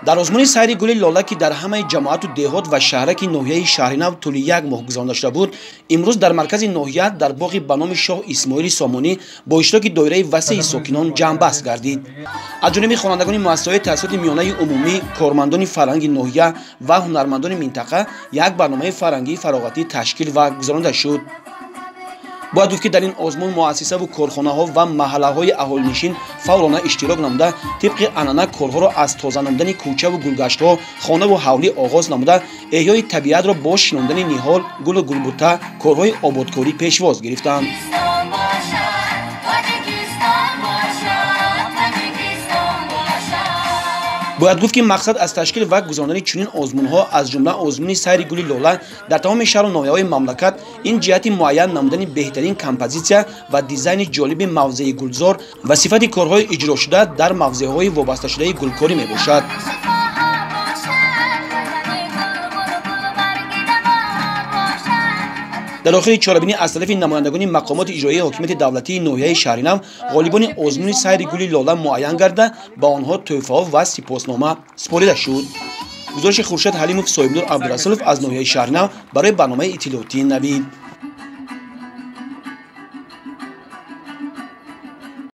дар озмуни сайри гули лола ки дар ҳамаи ҷамоату деҳот ва шаҳраки ноҳияи Шаҳринав тӯли 1 моҳ гузаронда шуда буд, имрӯз дар маркази ноҳия дар боғи ба номи Шоҳ Исмоили Сомонӣ бо иштироки доираи васеи сокинон ҷамъбаҳс гардид. аз ҷониби хонандагони муассисаҳои таҳсилоти миёнаи умумӣ, кормандони фарҳанги ноҳия ва ҳунармандони минтақа як барномаи фарҳангии фароғатӣ ташкил ва гузаронида шуд. бояд гуфт ки дар ин озмун муассисаву корхонаҳо ва маҳаллаҳои аҳолинишин фаъолона иштирок намуда, тибқи анъана корҳоро аз тоза намудани кӯчаву гулгаштҳо, хонаву ҳавлӣ оғоз намуда, эҳёи табиатро бо шинондани ниҳол, гулу гулбута, корҳои ободкорӣ пешвоз гирифтанд. бояд гуфт ки мақсад аз ташкил ва гузарондани чунин озмунҳо аз ҷумла озмуни сайри гули лола дар тамоми шаҳру ноҳияҳои мамлакат ин ҷиҳати муайян намудани беҳтарин композитсия ва дизайни ҷолиби мавзеи гулзор ва сифати корҳои иҷрошуда дар мавзеъҳои вобасташудаи гулкорӣ мебошад. дар охири чорабинӣ аз тарафи намояндагони мақомоти иҷроии ҳокимияти давлатии ноҳияи Шаҳринав ғолибони озмуни сайри гули лола муайян гарда ба онҳо тӯҳфаҳо ва сипоснома супорида шуд. гузориши Хуршед Ҳалимов, Соҳибнур Абдурасулов аз ноҳияи Шаҳринав барои барномаи иттилоотии Навид.